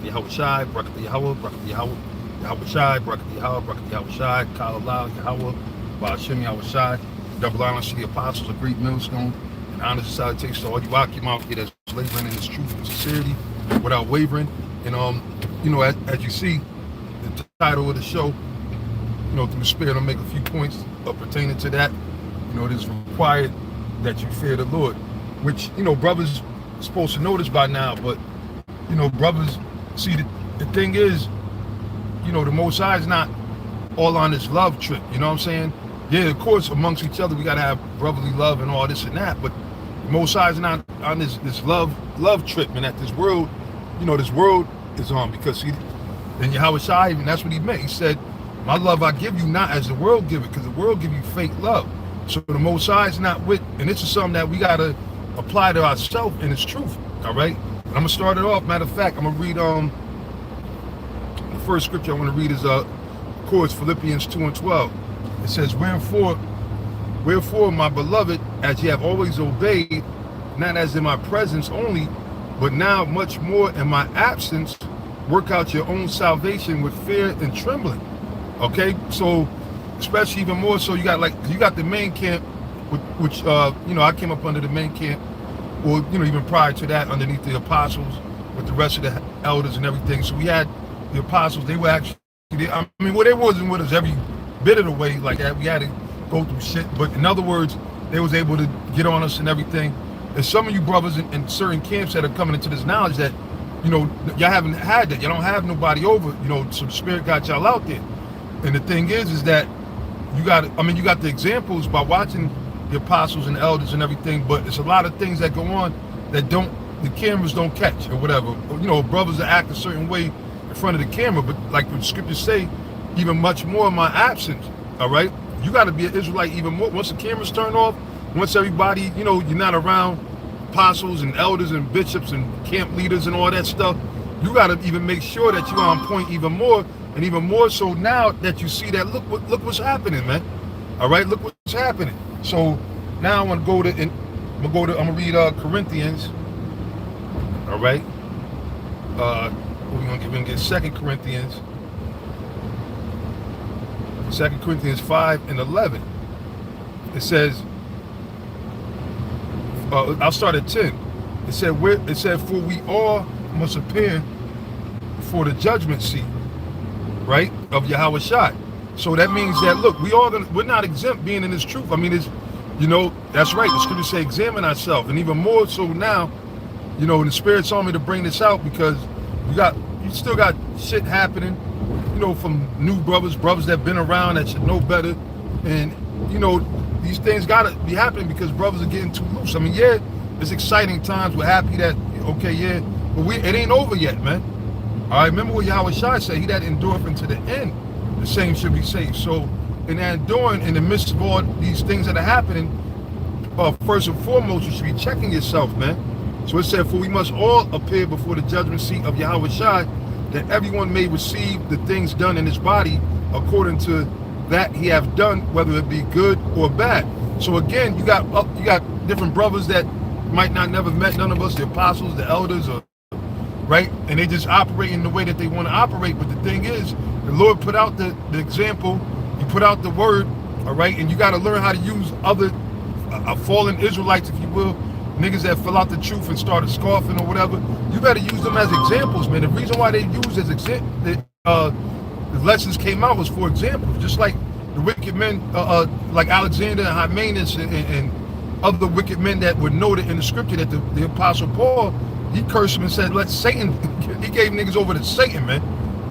Barakatah Yahweh Shai, Barakatah Yahweh, Barakatah Yahweh, Yahweh Shai, Barakatah Yahweh, Barakatah Yahweh Shai, Kalalau Yahweh, Ba'ashem Yahweh Shai. Double honors to the apostles, a great millstone, and honors and salutations to all you Akim out here that's laboring in this truth and sincerity without wavering. And as you see, the title of the show, through the Spirit, I'll make a few points pertaining to that. It is required that you fear the Lord, which, brothers are supposed to know this by now, but, brothers, see, the thing is, the Most High is not all on this love trip, you know what I'm saying? Yeah, of course, amongst each other, we got to have brotherly love and all this and that, but the Most High is not on this love trip, and that this world, this world is on, because, see, and Yahweh Shai, even that's what he meant. He said, my love I give you not as the world give it, because the world give you fake love. So the Most High is not with, and this is something that we got to apply to ourselves, and it's truth, all right? And I'm going to start it off. Matter of fact, I'm going to read the first scripture I want to read is, of course, Philippians 2:12. It says, wherefore, my beloved, as ye have always obeyed, not as in my presence only, but now much more in my absence, work out your own salvation with fear and trembling. Okay, so especially even more so, you got the main camp, which I came up under the main camp, or even prior to that, underneath the apostles with the rest of the elders and everything. So we had the apostles; they were actually, they wasn't with us every bit of the way like that. We had to go through shit, but in other words, they was able to get on us and everything. And some of you brothers in certain camps that are coming into this knowledge that, y'all haven't had that. Y'all don't have nobody over, so the Spirit got y'all out there. And the thing is that you got the examples by watching the apostles and elders and everything, but it's a lot of things that go on that the cameras don't catch or whatever. Brothers that act a certain way in front of the camera, but like the scriptures say, even much more in my absence, all right? You got to be an Israelite even more. Once the cameras turn off, once everybody, you're not around apostles and elders and bishops and camp leaders and all that stuff, you got to even make sure that you're on point even more. And even more so now that you see that, look what's happening, man. All right, look what's happening. So now I'm gonna read Corinthians. All right. We're gonna get 2 Corinthians. 2 Corinthians 5:11. It says, I'll start at 10. It said, for we all must appear before the judgment seat, right, of Yahweh Shai. So that means that, look, we're not exempt being in this truth. I mean, that's right. The scriptures say examine ourselves, and even more so now, the Spirit told me to bring this out because you still got shit happening, from new brothers that have been around that should know better, and these things gotta be happening because brothers are getting too loose. I mean, yeah, it's exciting times. We're happy that but it ain't over yet, man. All right, remember what Yahweh Shai said, he that endureth unto the end, the same should be saved. So in that enduring, in the midst of all these things that are happening, first and foremost, you should be checking yourself, man. So it said, for we must all appear before the judgment seat of Yahweh Shai, that everyone may receive the things done in his body according to that he have done, whether it be good or bad. So again, you got different brothers that might not never met none of us, the apostles, the elders, or right? And they just operate in the way that they want to operate. But the thing is, the Lord put out the example, he put out the word, all right? And you got to learn how to use other fallen Israelites, if you will, niggas that fill out the truth and started scoffing or whatever. You better use them as examples, man. The reason why they use as the lessons came out was for examples, just like the wicked men, like Alexander and Hymenaeus and other wicked men that were noted in the scripture that the Apostle Paul, he cursed him and said, let Satan, he gave niggas over to Satan, man.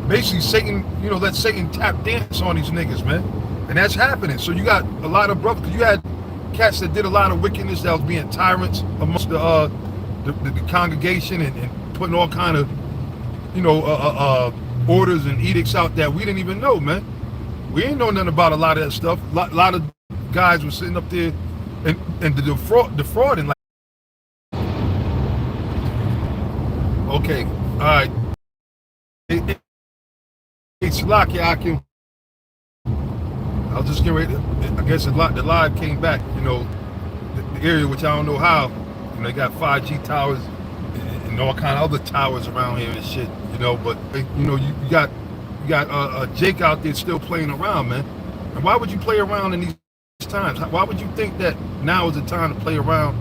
Basically, Satan, let Satan tap dance on these niggas, man. And that's happening. So you got a lot of brothers, you had cats that did a lot of wickedness that was being tyrants amongst the congregation and putting all kind of, orders and edicts out that we didn't even know, man. We ain't know nothing about a lot of that stuff. A lot of guys were sitting up there and defrauding. Like, okay, all right. It's Shalaki Akim. I was just getting ready to, I guess the live came back, the area, which I don't know how. They got 5G towers and all kind of other towers around here and shit, But you got Jake out there still playing around, man. And why would you play around in these times? Why would you think that now is the time to play around,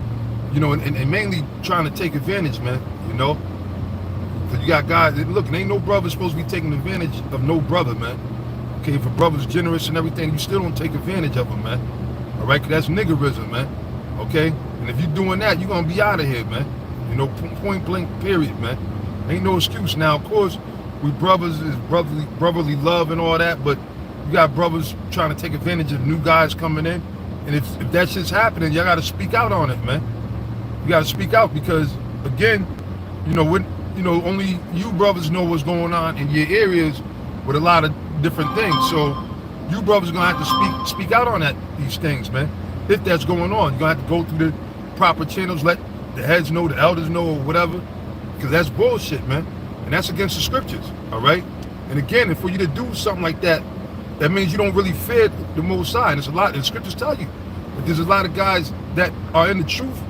and mainly trying to take advantage, man, Because you got guys, look, and ain't no brother supposed to be taking advantage of no brother, man. Okay, if a brother's generous and everything, you still don't take advantage of him, man. All right, 'cause that's niggerism, man. Okay? And if you're doing that, you're going to be out of here, man. Point blank, period, man. Ain't no excuse. Now, of course, we brothers is brotherly love and all that, but you got brothers trying to take advantage of new guys coming in. And if that shit's happening, y'all got to speak out on it, man. You got to speak out because, again, only you brothers know what's going on in your areas with a lot of different things. So you brothers are going to have to speak out on these things, man. If that's going on, you're going to have to go through the proper channels, let the heads know, the elders know, or whatever, because that's bullshit, man. And that's against the scriptures, all right? And again, for you to do something like that, that means you don't really fear the Most High. And it's a lot, and the scriptures tell you that there's a lot of guys that are in the truth,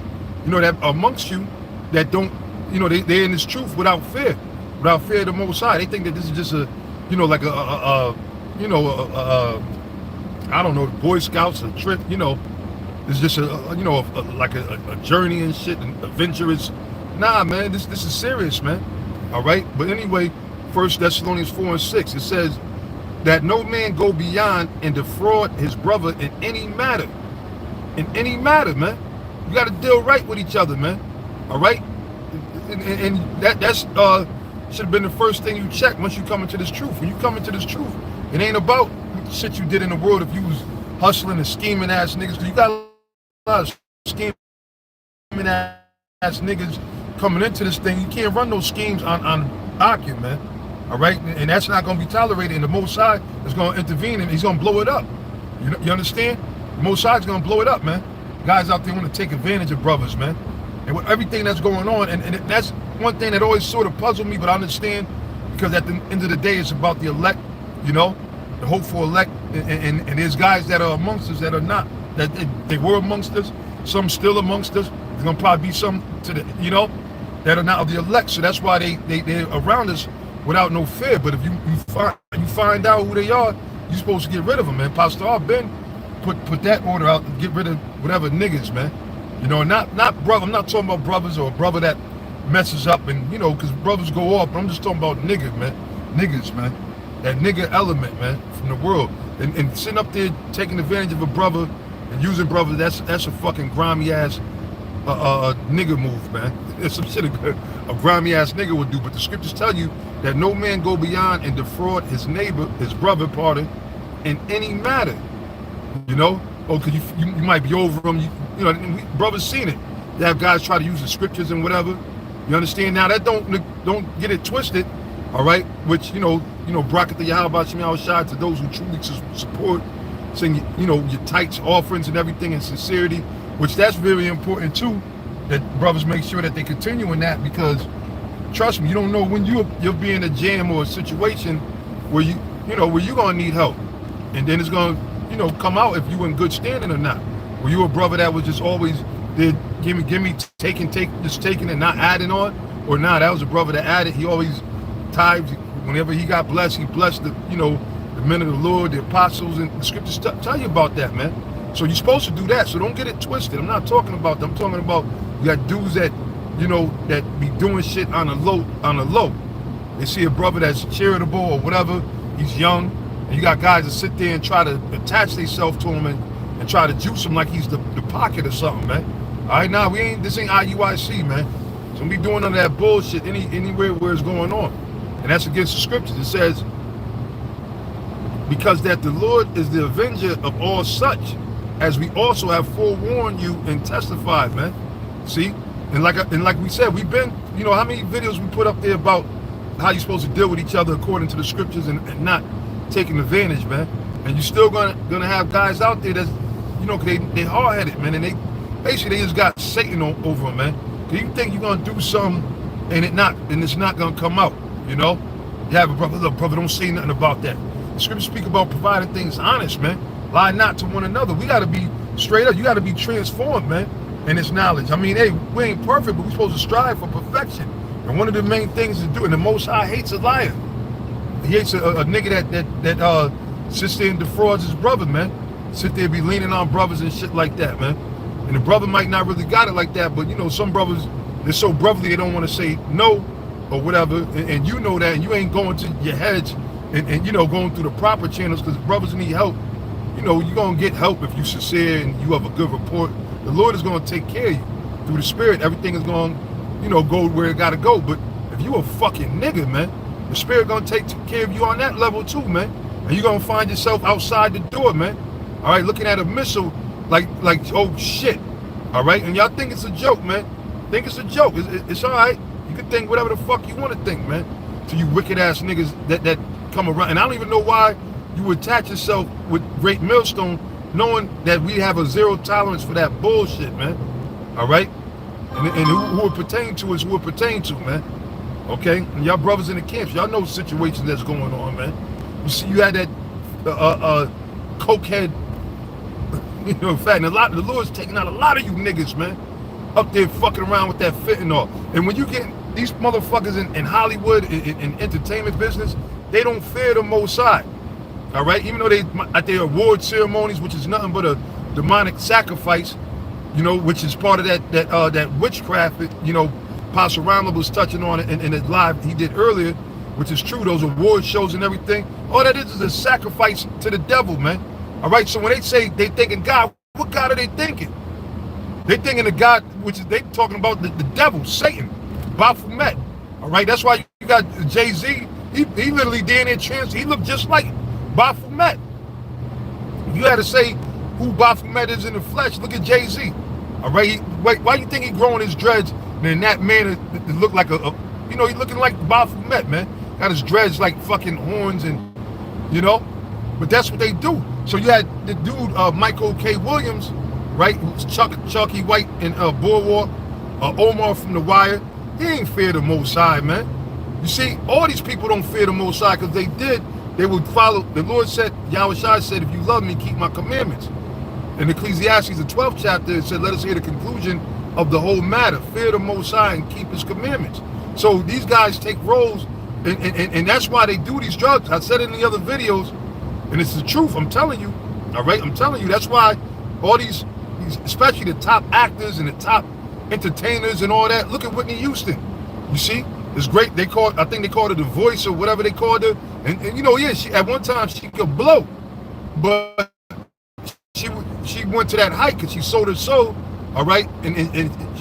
that are amongst you that don't, they're in this truth without fear of the Most High. They think that this is just like I don't know, the Boy Scouts, a trip, it's just like a journey and shit, and adventurous. Nah, man, this is serious, man. All right, but anyway, 1 Thessalonians 4:6, it says that no man go beyond and defraud his brother in any matter. In any matter, man. You got to deal right with each other, man. All right, and that's should have been the first thing you check once you come into this truth. When you come into this truth, it ain't about shit you did in the world if you was hustling and scheming ass niggas. Cause you got a lot of scheming ass niggas coming into this thing. You can't run those schemes on Akim, man. All right, and that's not going to be tolerated. And the Most High is going to intervene and he's going to blow it up. You understand? The Most High is going to blow it up, man. Guys out there want to take advantage of brothers, man. And with everything that's going on, and that's one thing that always sort of puzzled me, but I understand because at the end of the day, it's about the elect, the hopeful elect, and there's guys that are amongst us that are not, that they were amongst us, some still amongst us. There's gonna probably be some that are not of the elect, so that's why they're around us without no fear. But if you find out who they are, you're supposed to get rid of them, man. Pastor Ben put that order out to get rid of whatever niggas, man. Not brother. I'm not talking about brothers or a brother that messes up and because brothers go off. But I'm just talking about niggas, man. That nigga element, man, from the world. And sitting up there taking advantage of a brother and using brother, that's a fucking grimy ass nigga move, man. It's some shit a grimy ass nigga would do. But the scriptures tell you that no man go beyond and defraud his neighbor, his brother, in any matter. Because you might be over them. Brothers seen it. They have guys try to use the scriptures and whatever. You understand? Now that don't get it twisted, all right? Which bracket the Yahweh Shem Yahushai to those who truly support, sing your tithes, offerings, and everything in sincerity. Which that's very important too. That brothers make sure that they continue in that because, trust me, you don't know when you'll be in a jam or a situation where where you gonna need help, and then it's gonna come out if you in good standing or not. Were you a brother that was just always did give me, taking and not adding on? Or that was a brother that added. He always tithes. Whenever he got blessed, he blessed the men of the Lord, the apostles, and the scriptures tell you about that, man. So you're supposed to do that. So don't get it twisted. I'm not talking about that. I'm talking about you got dudes that that be doing shit on a low. They see a brother that's charitable or whatever, he's young, and you got guys that sit there and try to attach themselves to him and try to juice him like he's the pocket or something, man. All right, now this ain't IUIC, man. So don't be doing none of that bullshit anywhere where it's going on. And that's against the scriptures. It says, because that the Lord is the avenger of all such, as we also have forewarned you and testified, man. See? And like we said, we've been, how many videos we put up there about how you're supposed to deal with each other according to the scriptures and not taking advantage, man. And you're still gonna have guys out there that's, they hard-headed, man, and they just got Satan over them, man. Cause you think you're gonna do something and it's not gonna come out, You have a brother, look, brother, don't say nothing about that. The scriptures speak about providing things honest, man. Lie not to one another. We gotta be straight up. You gotta be transformed, man, in this knowledge. I mean, hey, we ain't perfect, but we're supposed to strive for perfection. And one of the main things to do, and the Most High hates a liar. He hates a nigga that sits there and defrauds his brother, man. Sit there be leaning on brothers and shit like that, man. And the brother might not really got it like that, but you know, some brothers, they're so brotherly they don't want to say no or whatever, and you know that, and you ain't going to your hedge and you know, going through the proper channels, because brothers need help. You know, you're going to get help if you're sincere and you have a good report. The Lord is going to take care of you. Through the Spirit, everything is going to, you know, go where it got to go. But if you a fucking nigga, man, the Spirit going to take care of you on that level too, man. And you're going to find yourself outside the door, man. All right, looking at a missile like oh shit. All right, and y'all think it's a joke, man. Think it's a joke. It's all right. You can think whatever the fuck you want to think, man. To you wicked ass niggas that come around. And I don't even know why you attach yourself with Great Millstone, knowing that we have a zero tolerance for that bullshit, man. All right? And who it pertain to is who it pertain to, man. Okay? And y'all brothers in the camps, y'all know the situation that's going on, man. You see, you had that cokehead, you know, in fact, and the Lord's taking out a lot of you niggas, man. Up there fucking around with that fentanyl. And when you get these motherfuckers in Hollywood, in entertainment business, they don't fear the Most High. All right? Even though they at their award ceremonies, which is nothing but a demonic sacrifice, you know, which is part of that witchcraft that, you know, Pastor Rama was touching on in the live he did earlier, which is true, those award shows and everything. All that is a sacrifice to the devil, man. All right? So when they say they thinking God, what God are they thinking? They thinking of God, which is they talking about the devil, Satan, Baphomet. All right? That's why you got Jay-Z. He literally did in trans. He looked just like Baphomet. If you had to say who Baphomet is in the flesh, look at Jay-Z. All right? Why do you think he growing his dreads in that manner that look like you know, he looking like Baphomet, man. Got his dreads like fucking horns and, you know. But that's what they do. So you had the dude, Michael K. Williams, right? Who's Chucky White in Boardwalk, Omar from The Wire. He ain't fear the Most High, man. You see, all these people don't fear the Most High, because they would follow. The Lord said, Yahweh Shai said, if you love me, keep my commandments. In Ecclesiastes, the 12th chapter, it said, let us hear the conclusion of the whole matter. Fear the Most High and keep his commandments. So these guys take roles, and that's why they do these drugs. I said it in the other videos, and it's the truth. I'm telling you, all right? I'm telling you, that's why all these especially the top actors and the top entertainers and all that, look at Whitney Houston. You see? It's great. I think they called her the voice or whatever they called her. And you know, yeah, at one time she could blow. But she went to that height because she sold her soul, all right? And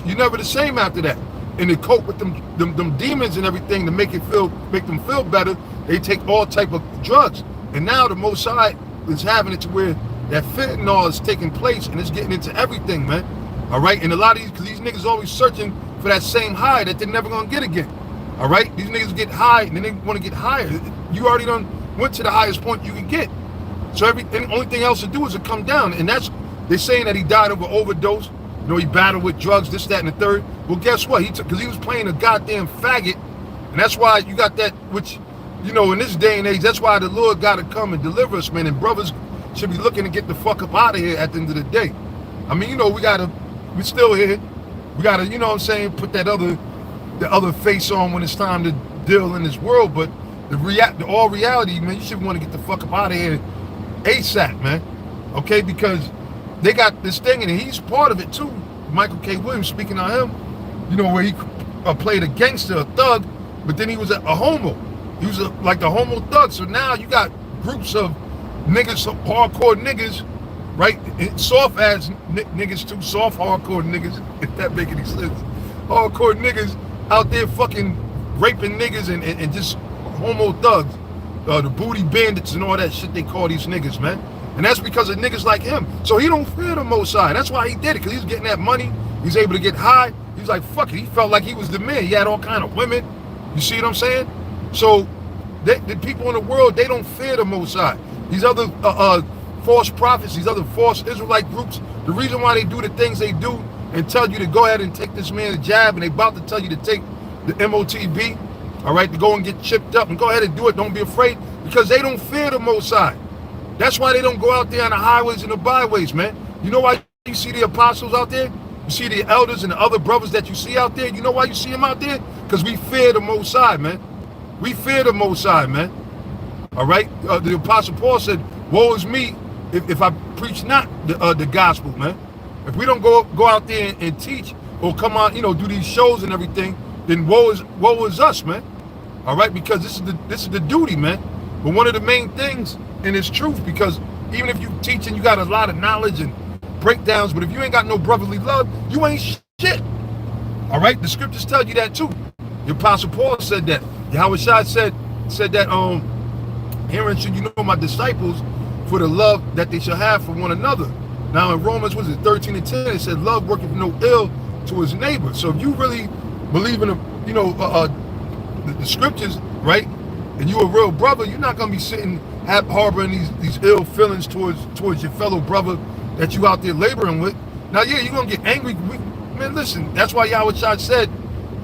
you're never the same after that. And to cope with them demons and everything to make them feel better, they take all type of drugs. And now the Most High is having it to where that fentanyl is taking place and it's getting into everything, man. All right? And a lot of because these niggas always searching for that same high that they're never gonna get again. All right? These niggas get high and then they want to get higher. You already done went to the highest point you can get. So the only thing else to do is to come down. And they're saying that he died of an overdose. You know, he battled with drugs, this, that, and the third. Well, guess what? Because he was playing a goddamn faggot. And that's why you got that, which, you know, in this day and age, that's why the Lord got to come and deliver us, man. And brothers should be looking to get the fuck up out of here at the end of the day. I mean, you know, we're still here. We got to, you know what I'm saying, put the other face on when it's time to deal in this world. But all reality, man, you should want to get the fuck up out of here ASAP, man. Okay, because they got this thing, and he's part of it too. Michael K. Williams, speaking on him, you know, where he played a gangster, a thug, but then he was a homo. He was like the homo thug. So now you got groups of niggas, hardcore niggas, right? Soft ass niggas too, soft hardcore niggas, if that make any sense. Hardcore niggas out there fucking raping niggas and just homo thugs. The booty bandits and all that shit they call these niggas, man. And that's because of niggas like him. So he don't fear the Most High. That's why he did it, because he's getting that money. He's able to get high. He's like, fuck it. He felt like he was the man. He had all kind of women. You see what I'm saying? So the people in the world, they don't fear the Most High. These other false prophets, these other false Israelite groups, the reason why they do the things they do and tell you to go ahead and take this man's jab, and they about to tell you to take the MOTB, all right, to go and get chipped up, and go ahead and do it. Don't be afraid, because they don't fear the Most High. That's why they don't go out there on the highways and the byways, man. You know why you see the apostles out there? You see the elders and the other brothers that you see out there. You know why you see them out there? Because we fear the Most High, man. We fear the Most High, man. All right. The Apostle Paul said, "Woe is me if I preach not the gospel, man. If we don't go out there and teach or come out, do these shows and everything, then woe is us, man. All right, because this is the duty, man. But one of the main things, and it's truth, because even if you teach and you got a lot of knowledge and breakdowns, but if you ain't got no brotherly love, you ain't shit. All right, the scriptures tell you that too. The Apostle Paul said that. Yahweh Shai said that Aaron should you know my disciples for the love that they shall have for one another. Now in Romans 13 and 10, it said love worketh no ill to his neighbor. So if you really believe in the scriptures, right, and you a real brother, you're not gonna be sitting harboring these ill feelings towards your fellow brother that you out there laboring with. Now, yeah, you're gonna get angry. Man, listen, that's why Yahweh Shai said,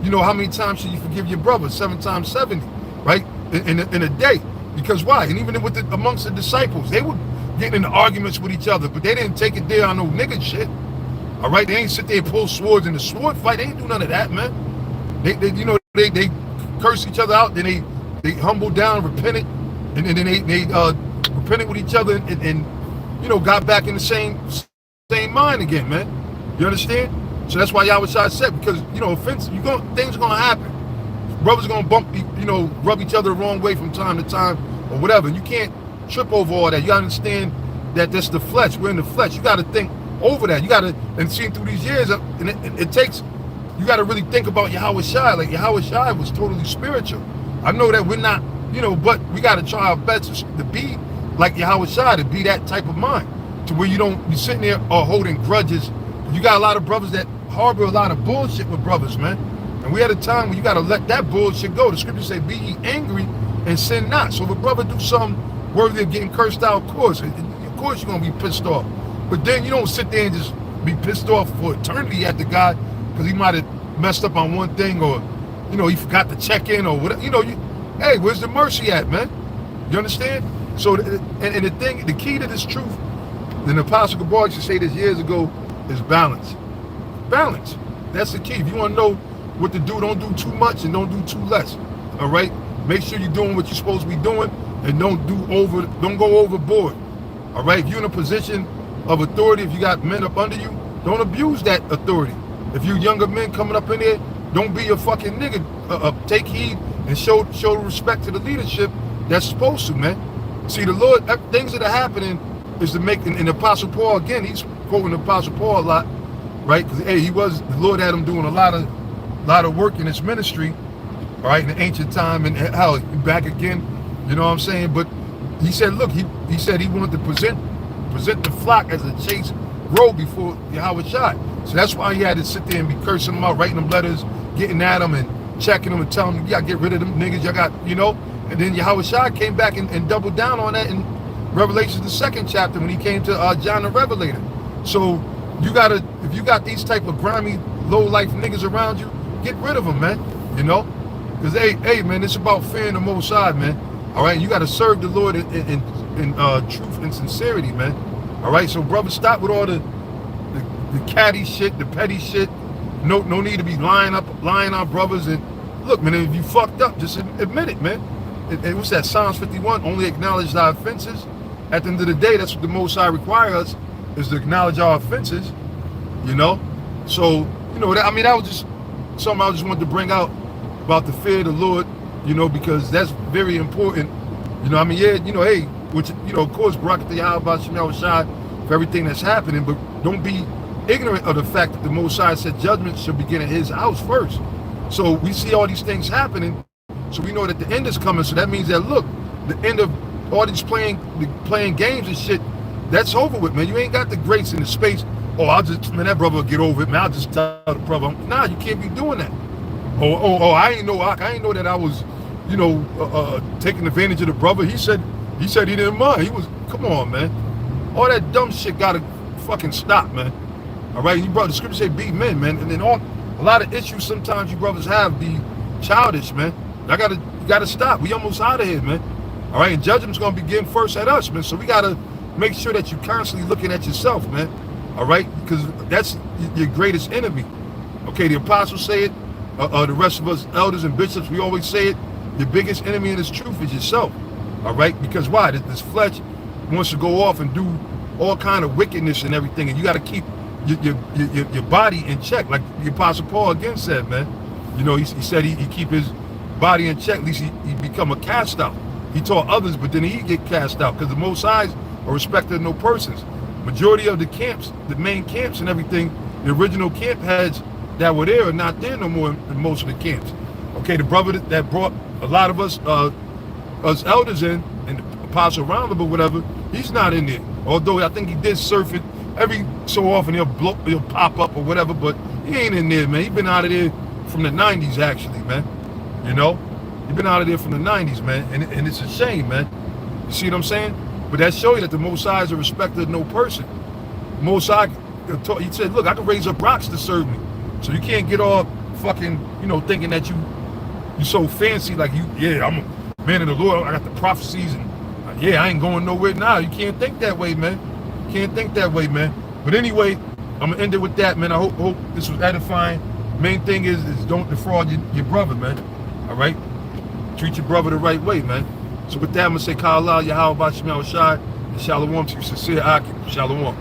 how many times should you forgive your brother? 7 times 70, right? In a day. Because why? And even amongst the disciples, they were getting into arguments with each other, but they didn't take it there on no nigga shit. All right, they ain't sit there and pull swords in the sword fight. They ain't do none of that, man. They curse each other out, then they humble down, repented, and then they repented with each other and got back in the same mind again, man. You understand? So that's why Yahweh Shai said, because offense, things are gonna happen. Brothers are gonna rub each other the wrong way from time to time or whatever. You can't trip over all that. You gotta understand that that's the flesh. We're in the flesh. You gotta think over that. You gotta, and seeing through these years, and it takes, you gotta really think about Yahweh Shai. Like Yahweh Shai was totally spiritual. I know that we're not, but we gotta try our best to be like Yahweh Shai, to be that type of mind, to where you don't be sitting there holding grudges. You got a lot of brothers that harbor a lot of bullshit with brothers, man. And we had a time when you gotta let that bullshit go. The scriptures say, be ye angry and sin not. So if a brother do something worthy of getting cursed out, of course you're gonna be pissed off. But then you don't sit there and just be pissed off for eternity at the guy because he might have messed up on one thing, or he forgot to check in or whatever. Hey, where's the mercy at, man? You understand? So and the key to this truth, the Apostle Gabar used to say this years ago, is balance. Balance. That's the key. If you want to know what to do, don't do too much and don't do too less. All right? Make sure you're doing what you're supposed to be doing, and don't go overboard. All right? If you're in a position of authority, if you got men up under you, don't abuse that authority. If you younger men coming up in there, don't be a fucking nigga. Take heed and show respect to the leadership that's supposed to, man. See, the Lord, things that are happening is to make, and Apostle Paul, again, he's quoting Apostle Paul a lot, right? Because, hey, the Lord had him doing a lot of work in his ministry, all right, in the ancient time, and how back again, you know what I'm saying? But he said, look, he said he wanted to present the flock as a chaste robe before Yahweh Shai. So that's why he had to sit there and be cursing them out, writing them letters, getting at them and checking them and telling them, you gotta get rid of them niggas, y'all got, and then Yahweh Shai came back and doubled down on that in Revelations, the 2nd chapter, when he came to John the Revelator. So if you got these type of grimy, low-life niggas around you, get rid of them, man, Because, hey, man, it's about fearing the Most High, man. All right, you got to serve the Lord in truth and sincerity, man. All right, so brother, stop with all the catty shit, the petty shit. No need to be lying on brothers. And look, man, if you fucked up, just admit it, man. And what's that? Psalms 51, only acknowledge thy offenses. At the end of the day, that's what the Most High requires us, is to acknowledge our offenses, So, that was just something I just wanted to bring out about the fear of the Lord, because that's very important. Hey, which, of course, Barak Yahweh Shai for everything that's happening, but don't be ignorant of the fact that the Most High said judgment should begin at his house first. So we see all these things happening, so we know that the end is coming. So that means that, look, the end of all these playing games and shit, that's over with, man. You ain't got the grace and the space. Oh, that brother will get over it, man. I'll just tell the brother. Nah, you can't be doing that. I ain't know that I was, taking advantage of the brother. He said he didn't mind. Come on, man. All that dumb shit gotta fucking stop, man. All right, the scripture say be men, man. And then a lot of issues sometimes you brothers have be childish, man. You gotta stop. We almost out of here, man. All right, and judgment's gonna begin first at us, man. So we gotta make sure that you're constantly looking at yourself, man. All right, because that's your greatest enemy. Okay, the apostles say it. The rest of us elders and bishops, we always say it. Your biggest enemy in this truth is yourself. All right, because why? This flesh wants to go off and do all kind of wickedness and everything, and you got to keep your body in check, like the Apostle Paul again said, man. You know, he said he keep his body in check. At least he become a cast out. He taught others, but then he get cast out because the Most Highs are respected of no persons. Majority of the camps, the main camps and everything, the original camp heads that were there are not there no more in most of the camps. Okay, the brother that brought a lot of us elders in, and Apostle Roundup or whatever, he's not in there. Although I think he did surf it every so often, he'll pop up or whatever, but he ain't in there, man. He been out of there from the 90s, actually, man. You know, he been out of there from the 90s, man, and it's a shame, man. You see what I'm saying? But that shows you that the Most High is a respecter of no person. The Most High, he said, look, I can raise up rocks to serve me. So you can't get all fucking, you know, thinking that you so fancy, like I'm a man of the Lord, I got the prophecies, and I ain't going nowhere now. You can't think that way, man. You can't think that way, man. But anyway, I'm gonna end it with that, man. I hope this was edifying. Main thing is don't defraud your brother, man. All right? Treat your brother the right way, man. So with that, I'm gonna say, Ka'Allah, Yahweh, Ba'Shem Yahushai, and Shalom to you, sincere Akim. Shalom.